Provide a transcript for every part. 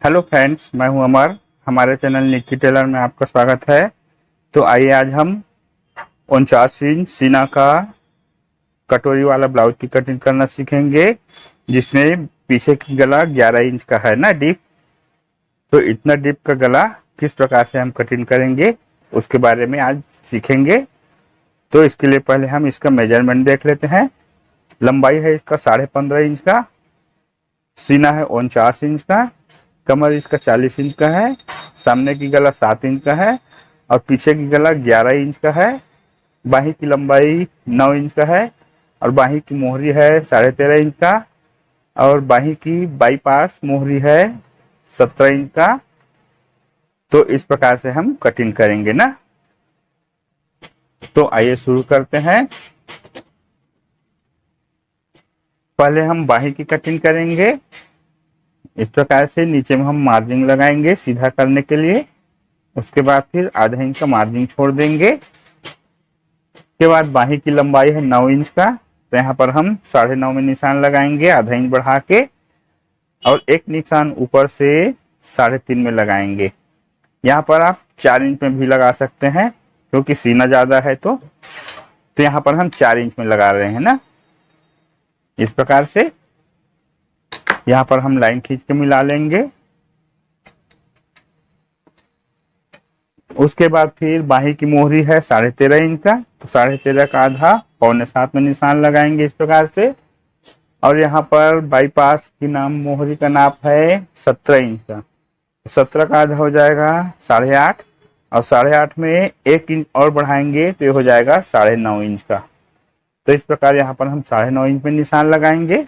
Hello friends, मैं हूं अमर। हमारे चैनल निक्की टेलर में आपका स्वागत है। तो आइए आज हम 49 इंच सीना का कटोरी वाला ब्लाउज की कटिंग करना सीखेंगे, जिसमें पीछे की गला 11 इंच का है ना डीप। तो इतना डीप का गला किस प्रकार से हम कटिंग करेंगे उसके बारे में आज सीखेंगे। तो इसके लिए पहले हम इसका मेजरमेंट देख लेते हैं। लंबाई है इसका 15.5 इंच का, सीना है 49 इंच का, कमर इसका 40 इंच का है, सामने की गला 7 इंच का है और पीछे की गला 11 इंच का है। बाही की लंबाई 9 इंच का है और बाही की मोहरी है 13.5 इंच का और बाही की बाईपास मोहरी है 17 इंच का। तो इस प्रकार से हम कटिंग करेंगे ना। तो आइए शुरू करते हैं। पहले हम बाही की कटिंग करेंगे। इस प्रकार से नीचे में हम मार्जिन लगाएंगे सीधा करने के लिए। उसके बाद फिर आधा इंच का मार्जिन छोड़ देंगे। उसके बाद बाही की लंबाई है 9 इंच का, तो यहाँ पर हम 9.5 में निशान लगाएंगे आधा इंच बढ़ा के, और एक निशान ऊपर से 3.5 में लगाएंगे। यहाँ पर आप 4 इंच में भी लगा सकते हैं क्योंकि सीना ज्यादा है। तो यहाँ पर हम 4 इंच में लगा रहे हैं ना। इस प्रकार से यहाँ पर हम लाइन खींच के मिला लेंगे। उसके बाद फिर बाही की मोहरी है 13.5 इंच का, तो 13.5 का आधा 6.25 में निशान लगाएंगे इस प्रकार से। और यहाँ पर बाईपास की मोहरी का नाप है 17 इंच का, तो 17 का आधा हो जाएगा 8.5 और 8.5 में 1 इंच और बढ़ाएंगे तो ये हो जाएगा 9.5 इंच का। तो इस प्रकार यहाँ पर हम 9.5 इंच में निशान लगाएंगे।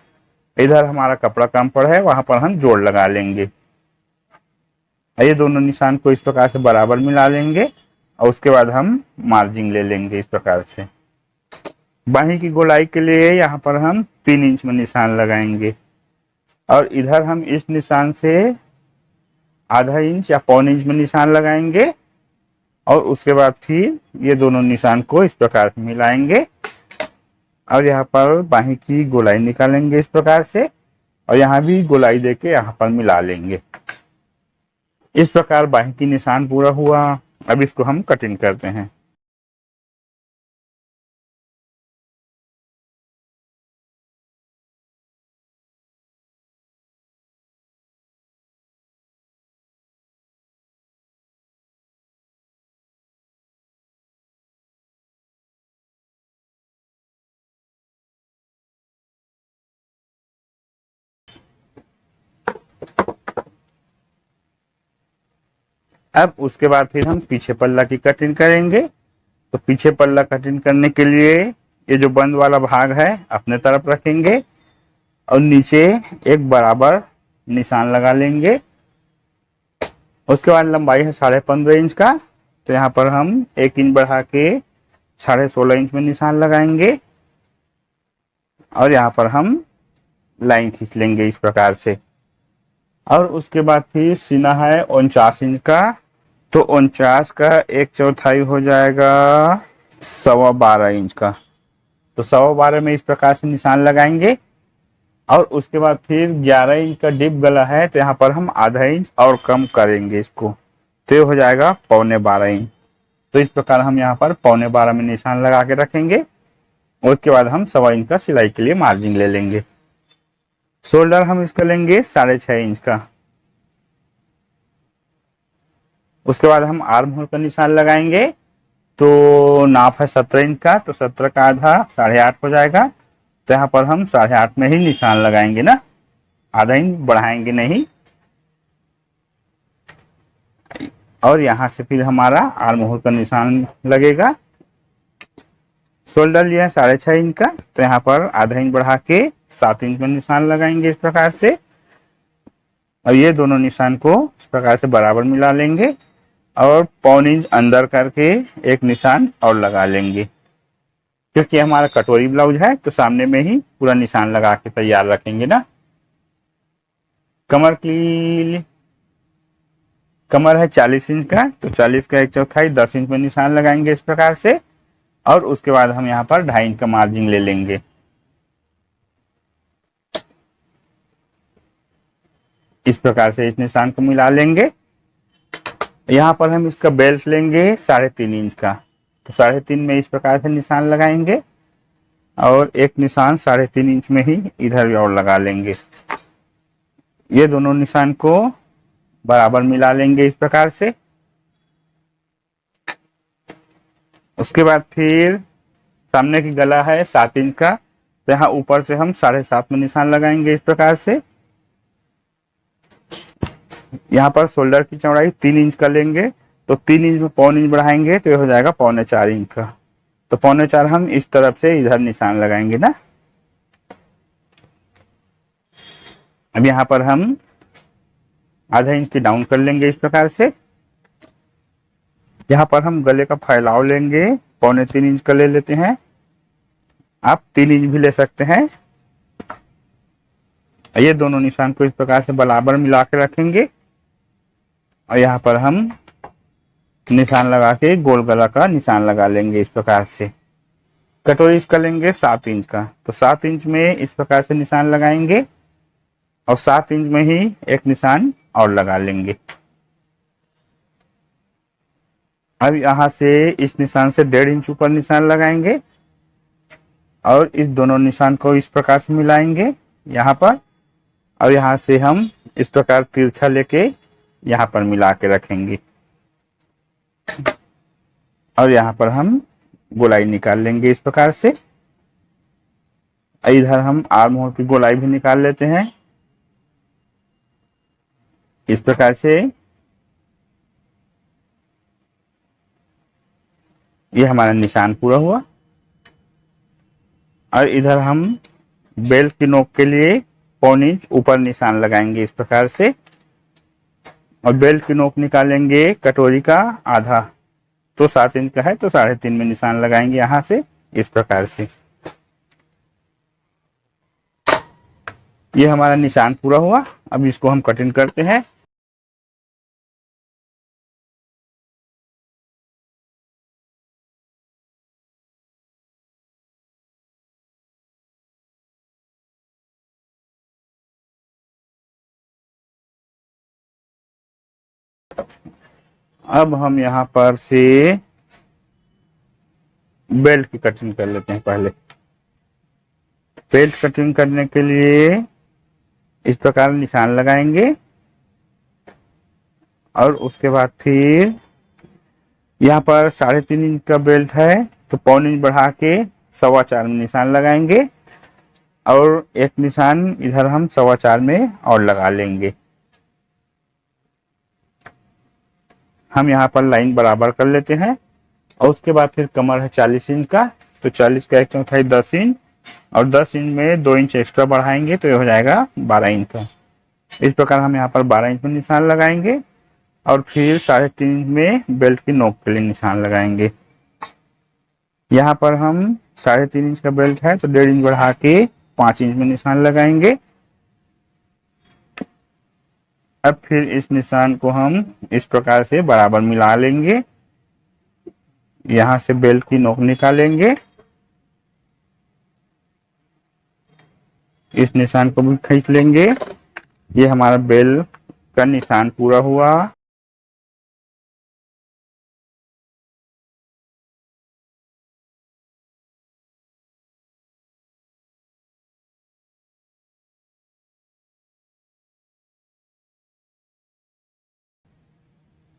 इधर हमारा कपड़ा कम पड़ा है, वहां पर हम जोड़ लगा लेंगे। ये दोनों निशान को इस प्रकार से बराबर मिला लेंगे और उसके बाद हम मार्जिन ले लेंगे इस प्रकार से। बाही की गोलाई के लिए यहाँ पर हम 3 इंच में निशान लगाएंगे और इधर हम इस निशान से आधा इंच या 1.25 इंच में निशान लगाएंगे और उसके बाद फिर ये दोनों निशान को इस प्रकार से मिलाएंगे और यहाँ पर बाही की गोलाई निकालेंगे इस प्रकार से, और यहाँ भी गोलाई देके यहाँ पर मिला लेंगे। इस प्रकार बाही की निशान पूरा हुआ। अब इसको हम कटिंग करते हैं। अब उसके बाद फिर हम पीछे पल्ला की कटिंग करेंगे। तो पीछे पल्ला कटिंग करने के लिए ये जो बंद वाला भाग है अपने तरफ रखेंगे और नीचे एक बराबर निशान लगा लेंगे। उसके बाद लंबाई है 15.5 इंच का, तो यहाँ पर हम 1 इंच बढ़ा के 16.5 इंच में निशान लगाएंगे और यहाँ पर हम लाइन खींच लेंगे इस प्रकार से। और उसके बाद फिर सीना है 49 इंच का, तो 49 का 1/4 हो जाएगा 12.25 इंच का। तो 12.25 में इस प्रकार से निशान लगाएंगे और उसके बाद फिर 11 इंच का डीप गला है, तो यहाँ पर हम आधा इंच और कम करेंगे इसको, तो ये हो जाएगा 12.25 इंच। तो इस प्रकार हम यहाँ पर 12.25 में निशान लगा के रखेंगे। उसके बाद हम 1.25 इंच का सिलाई के लिए मार्जिन ले लेंगे। शोल्डर हम इसका लेंगे 6.5 इंच का। उसके बाद हम आर्म होल का निशान लगाएंगे। तो नाप है 17 इंच का, तो 17 का आधा 8.5 हो जाएगा। तो यहाँ पर हम 8.5 में ही निशान लगाएंगे ना, आधा इंच बढ़ाएंगे नहीं। और यहाँ से फिर हमारा आर्म होल का निशान लगेगा। शोल्डर लिया है 6.5 इंच का, तो यहाँ पर आधा इंच बढ़ा के 7 इंच में निशान लगाएंगे इस प्रकार से। और ये दोनों निशान को इस प्रकार से बराबर मिला लेंगे और 1.25 इंच अंदर करके एक निशान और लगा लेंगे, क्योंकि हमारा कटोरी ब्लाउज है तो सामने में ही पूरा निशान लगा के तैयार रखेंगे ना। कमर है 40 इंच का, तो 40 का 1/4 10 इंच में निशान लगाएंगे इस प्रकार से। और उसके बाद हम यहाँ पर 2.5 इंच का मार्जिन ले लेंगे। इस प्रकार से इस निशान को मिला लेंगे। यहाँ पर हम इसका बेल्ट लेंगे 3.5 इंच का, तो 3.5 में इस प्रकार से निशान लगाएंगे और एक निशान 3.5 इंच में ही इधर भी और लगा लेंगे। ये दोनों निशान को बराबर मिला लेंगे इस प्रकार से। उसके बाद फिर सामने की गला है 7 इंच का, तो यहाँ ऊपर से हम 7.5 में निशान लगाएंगे इस प्रकार से। यहाँ पर शोल्डर की चौड़ाई 3 इंच का लेंगे, तो 3 इंच में 0.25 इंच बढ़ाएंगे तो ये हो जाएगा 4.25 इंच का। तो 4.25 हम इस तरफ से इधर निशान लगाएंगे ना। अब यहाँ पर हम आधा इंच की डाउन कर लेंगे इस प्रकार से। यहाँ पर हम गले का फैलाव लेंगे 3.25 इंच का ले लेते हैं, आप 3 इंच भी ले सकते हैं। ये दोनों निशान को इस प्रकार से बराबर मिला के रखेंगे और यहाँ पर हम निशान लगा के गोल गला का निशान लगा लेंगे इस प्रकार से। कटोरी इसका लेंगे 7 इंच का, तो 7 इंच में इस प्रकार से निशान लगाएंगे और 7 इंच में ही एक निशान और लगा लेंगे। अब यहाँ से इस निशान से 1.5 इंच ऊपर निशान लगाएंगे और इस दोनों निशान को इस प्रकार से मिलाएंगे यहाँ पर, और यहाँ से हम इस प्रकार तिरछा लेके यहाँ पर मिला के रखेंगे और यहाँ पर हम गोलाई निकाल लेंगे इस प्रकार से। इधर हम आर्म होल की गोलाई भी निकाल लेते हैं इस प्रकार से। ये हमारा निशान पूरा हुआ और इधर हम बेल्ट की नोक के लिए 0.25 इंच ऊपर निशान लगाएंगे इस प्रकार से और बेल्ट की नोक निकालेंगे कटोरी का आधा, तो 7 इंच का है तो 3.5 में निशान लगाएंगे यहाँ से इस प्रकार से। ये हमारा निशान पूरा हुआ। अब इसको हम कटिंग करते हैं। अब हम यहाँ पर से बेल्ट की कटिंग कर लेते हैं। पहले बेल्ट कटिंग करने के लिए इस प्रकार निशान लगाएंगे और उसके बाद फिर यहाँ पर 3.5 इंच का बेल्ट है तो 0.25 इंच बढ़ा के 4.25 में निशान लगाएंगे और एक निशान इधर हम 4.25 में और लगा लेंगे। हम यहाँ पर लाइन बराबर कर लेते हैं और उसके बाद फिर कमर है 40 इंच का, तो 40 का 1/4 10 इंच और 10 इंच में 2 इंच एक्स्ट्रा बढ़ाएंगे तो ये हो जाएगा 12 इंच का। इस प्रकार हम यहाँ पर 12 इंच में निशान लगाएंगे और फिर 3.5 इंच में बेल्ट की नोक के लिए निशान लगाएंगे। यहाँ पर हम 3.5 इंच का बेल्ट है तो 1.5 इंच बढ़ा के 5 इंच में निशान लगाएंगे। अब फिर इस निशान को हम इस प्रकार से बराबर मिला लेंगे, यहाँ से बेल्ट की नोक निकालेंगे, इस निशान को भी खींच लेंगे। ये हमारा बेल्ट का निशान पूरा हुआ।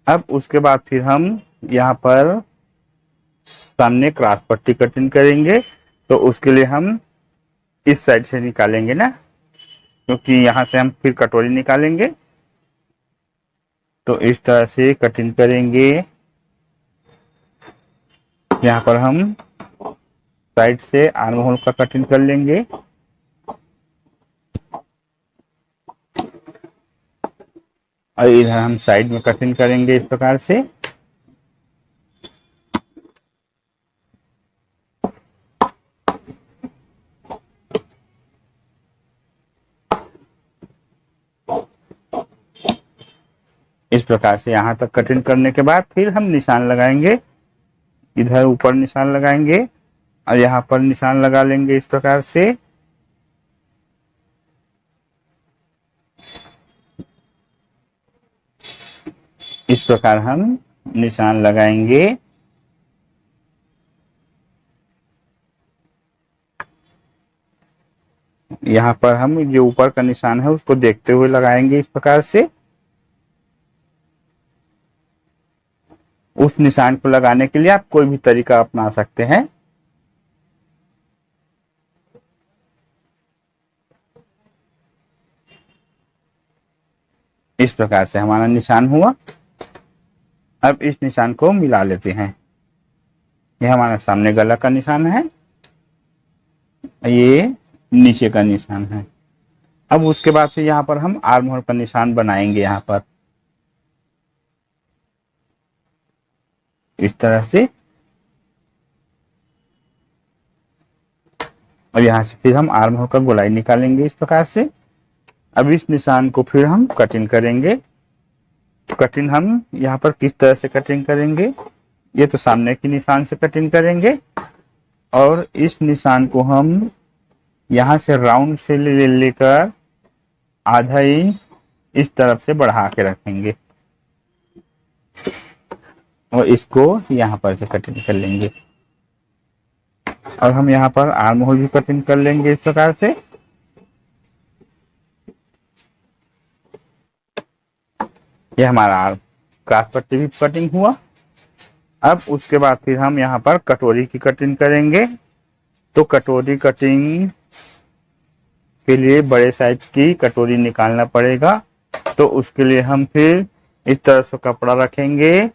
अब उसके बाद फिर हम यहाँ पर सामने क्रॉस पट्टी कटिंग करेंगे, तो उसके लिए हम इस साइड से निकालेंगे ना, क्योंकि यहाँ से हम फिर कटोरी निकालेंगे। तो इस तरह से कटिंग करेंगे। यहाँ पर हम साइड से आर्म होल का कटिंग कर लेंगे और इधर हम साइड में कटिंग करेंगे इस प्रकार से। इस प्रकार से यहाँ तक कटिंग करने के बाद फिर हम निशान लगाएंगे, इधर ऊपर निशान लगाएंगे और यहाँ पर निशान लगा लेंगे इस प्रकार से। इस प्रकार हम निशान लगाएंगे। यहाँ पर हम जो ऊपर का निशान है उसको देखते हुए लगाएंगे इस प्रकार से। उस निशान को लगाने के लिए आप कोई भी तरीका अपना सकते हैं। इस प्रकार से हमारा निशान हुआ। अब इस निशान को मिला लेते हैं। यह हमारा सामने गला का निशान है, ये नीचे का निशान है। अब उसके बाद से यहाँ पर हम आर्म होल का निशान बनाएंगे यहाँ पर इस तरह से, और यहाँ से फिर हम आर्म होल का गोलाई निकालेंगे इस प्रकार से। अब इस निशान को फिर हम कटिंग करेंगे। तो कटिंग हम यहाँ पर किस तरह से कटिंग करेंगे, ये तो सामने की निशान से कटिंग करेंगे और इस निशान को हम यहाँ से राउंड से लेकर आधा इंच इस तरफ से बढ़ा के रखेंगे और इसको यहाँ पर से कटिंग कर लेंगे। और हम यहाँ पर आर्म होल भी कटिंग कर लेंगे इस प्रकार से। यह हमारा आर्म क्रॉस पट्टी भी कटिंग हुआ। अब उसके बाद फिर हम यहाँ पर कटोरी की कटिंग करेंगे। तो कटोरी कटिंग के लिए बड़े साइज की कटोरी निकालना पड़ेगा। तो उसके लिए हम फिर इस तरह से कपड़ा रखेंगे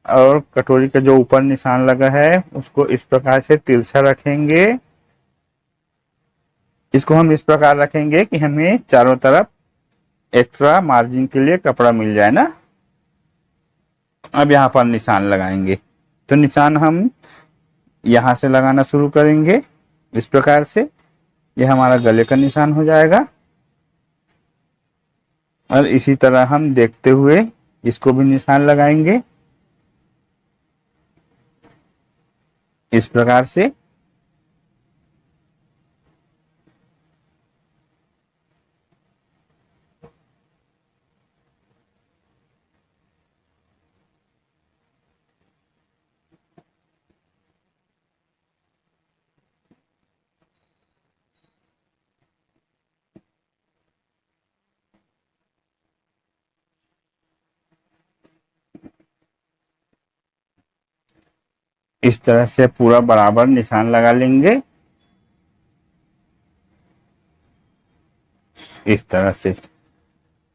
और कटोरी का जो ऊपर निशान लगा है उसको इस प्रकार से तिरछा रखेंगे। इसको हम इस प्रकार रखेंगे कि हमें चारों तरफ एक्स्ट्रा मार्जिन के लिए कपड़ा मिल जाए ना। अब यहाँ पर निशान लगाएंगे। तो निशान हम यहाँ से लगाना शुरू करेंगे इस प्रकार से। यह हमारा गले का निशान हो जाएगा और इसी तरह हम देखते हुए इसको भी निशान लगाएंगे इस प्रकार से। इस तरह से पूरा बराबर निशान लगा लेंगे इस तरह से।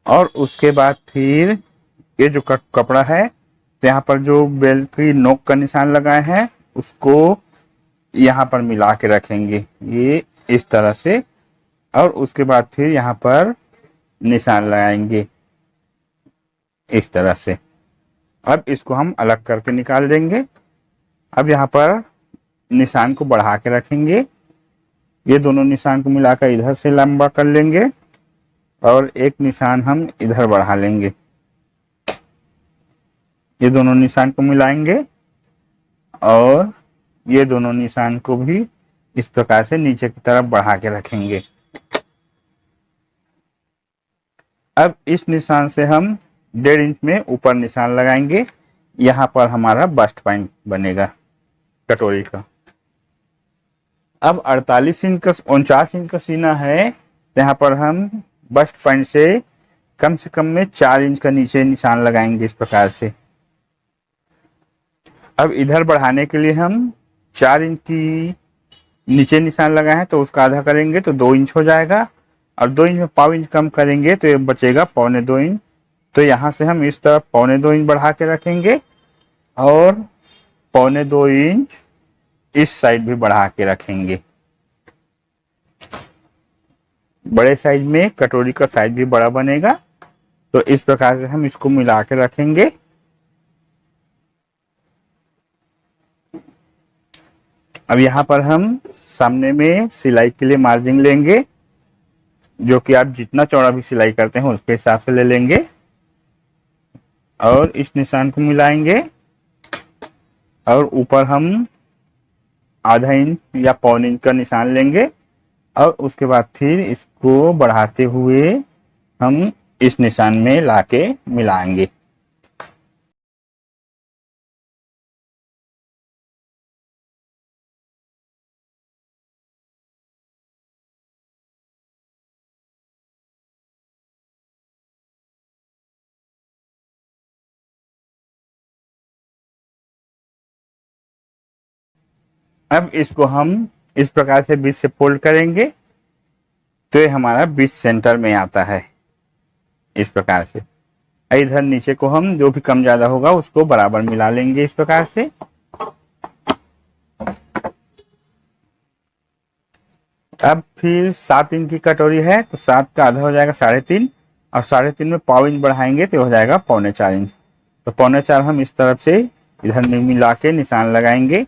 और उसके बाद फिर ये जो कपड़ा है तो यहाँ पर जो बेल्ट की नोक का निशान लगाए हैं उसको यहाँ पर मिला के रखेंगे ये इस तरह से। और उसके बाद फिर यहाँ पर निशान लगाएंगे इस तरह से। अब इसको हम अलग करके निकाल देंगे। अब यहाँ पर निशान को बढ़ा के रखेंगे। ये दोनों निशान को मिलाकर इधर से लंबा कर लेंगे और एक निशान हम इधर बढ़ा लेंगे। ये दोनों निशान को मिलाएंगे और ये दोनों निशान को भी इस प्रकार से नीचे की तरफ बढ़ा के रखेंगे। अब इस निशान से हम 1.5 इंच में ऊपर निशान लगाएंगे। यहाँ पर हमारा बस्ट पॉइंट बनेगा कटोरी का। अब 48 इंच का 49 इंच का सीना है तो यहाँ पर हम बस्ट पॉइंट से कम में 4 इंच का नीचे निशान लगाएंगे इस प्रकार से। अब इधर बढ़ाने के लिए हम 4 इंच की नीचे निशान लगाए हैं तो उसका आधा करेंगे तो 2 इंच हो जाएगा और 2 इंच में 1/4 इंच कम करेंगे तो ये बचेगा 1.25 इंच। तो यहाँ से हम इस तरफ 1.25 इंच बढ़ा के रखेंगे और 1.25 इंच इस साइड भी बढ़ा के रखेंगे। बड़े साइज में कटोरी का साइज भी बड़ा बनेगा। तो इस प्रकार से हम इसको मिला के रखेंगे। अब यहाँ पर हम सामने में सिलाई के लिए मार्जिन लेंगे, जो कि आप जितना चौड़ा भी सिलाई करते हैं उसके हिसाब से ले लेंगे और इस निशान को मिलाएंगे और ऊपर हम आधा इंच या 1.25 इंच का निशान लेंगे और उसके बाद फिर इसको बढ़ाते हुए हम इस निशान में लाके मिलाएंगे। अब इसको हम इस प्रकार से बीच से फोल्ड करेंगे तो ये हमारा बीच सेंटर में आता है इस प्रकार से। इधर नीचे को हम जो भी कम ज्यादा होगा उसको बराबर मिला लेंगे इस प्रकार से। अब फिर 7 इंच की कटोरी है तो 7 का आधा हो जाएगा 3.5 और 3.5 में पाव इंच बढ़ाएंगे तो हो जाएगा 3.25 इंच। तो 3.25 हम इस तरफ से इधर में मिला के निशान लगाएंगे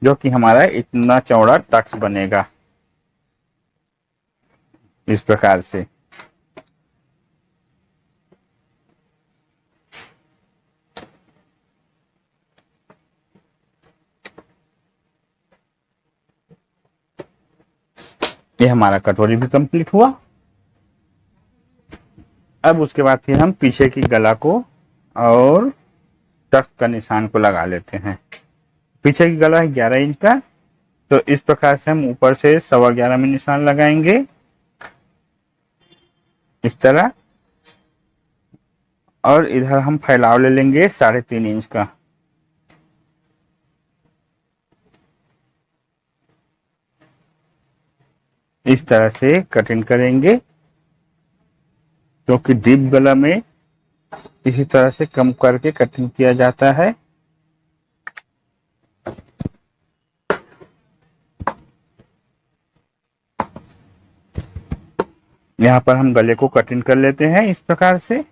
जो कि हमारा इतना चौड़ा टक्स बनेगा इस प्रकार से। ये हमारा कटोरी भी कंप्लीट हुआ। अब उसके बाद फिर हम पीछे की गला को और टक्स का निशान को लगा लेते हैं। पीछे की गला है 11 इंच का तो इस प्रकार से हम ऊपर से 11.25 में निशान लगाएंगे इस तरह। और इधर हम फैलाव ले लेंगे 3.5 इंच का। इस तरह से कटिंग करेंगे क्योंकि डीप गला में इसी तरह से कम करके कटिंग किया जाता है। यहाँ पर हम गले को कटिंग कर लेते हैं इस प्रकार से।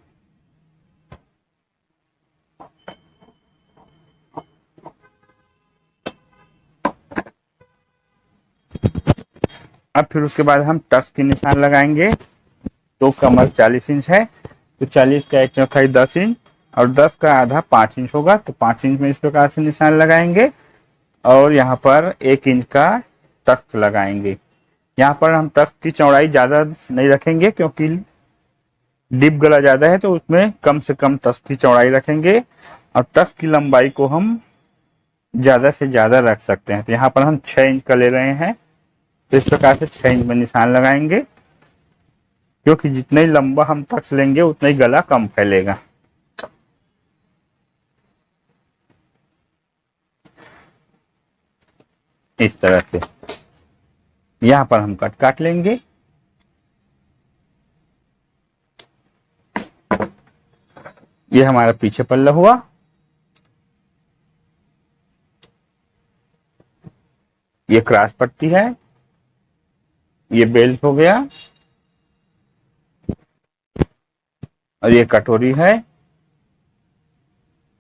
अब फिर उसके बाद हम टक्स की निशान लगाएंगे। तो कमर 40 इंच है तो 40 का 1/4 10 इंच और 10 का आधा 5 इंच होगा तो 5 इंच में इस प्रकार से निशान लगाएंगे और यहाँ पर 1 इंच का टक्स लगाएंगे। यहाँ पर हम टक्स की चौड़ाई ज्यादा नहीं रखेंगे क्योंकि डीप गला ज्यादा है तो उसमें कम से कम टक्स की चौड़ाई रखेंगे और टक्स की लंबाई को हम ज्यादा से ज्यादा रख सकते हैं। तो यहाँ पर हम 6 इंच का ले रहे हैं तो इस प्रकार से 6 इंच में निशान लगाएंगे क्योंकि जितना ही लंबा हम टक्स लेंगे उतना ही गला कम फैलेगा। इस तरह से यहाँ पर हम कट काट लेंगे। ये हमारा पीछे पल्ला हुआ। ये क्रॉस पट्टी है, ये बेल्ट हो गया और ये कटोरी है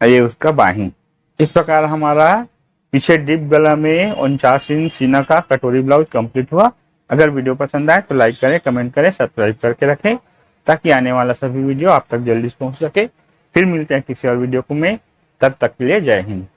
और ये उसका बाही। इस प्रकार हमारा पीछे डीप गला में 49 इंच सीना का कटोरी ब्लाउज कंप्लीट हुआ। अगर वीडियो पसंद आए तो लाइक करें, कमेंट करें, सब्सक्राइब करके रखें ताकि आने वाला सभी वीडियो आप तक जल्दी से पहुंच सके। फिर मिलते हैं किसी और वीडियो को में, तब तक के लिए जय हिंद।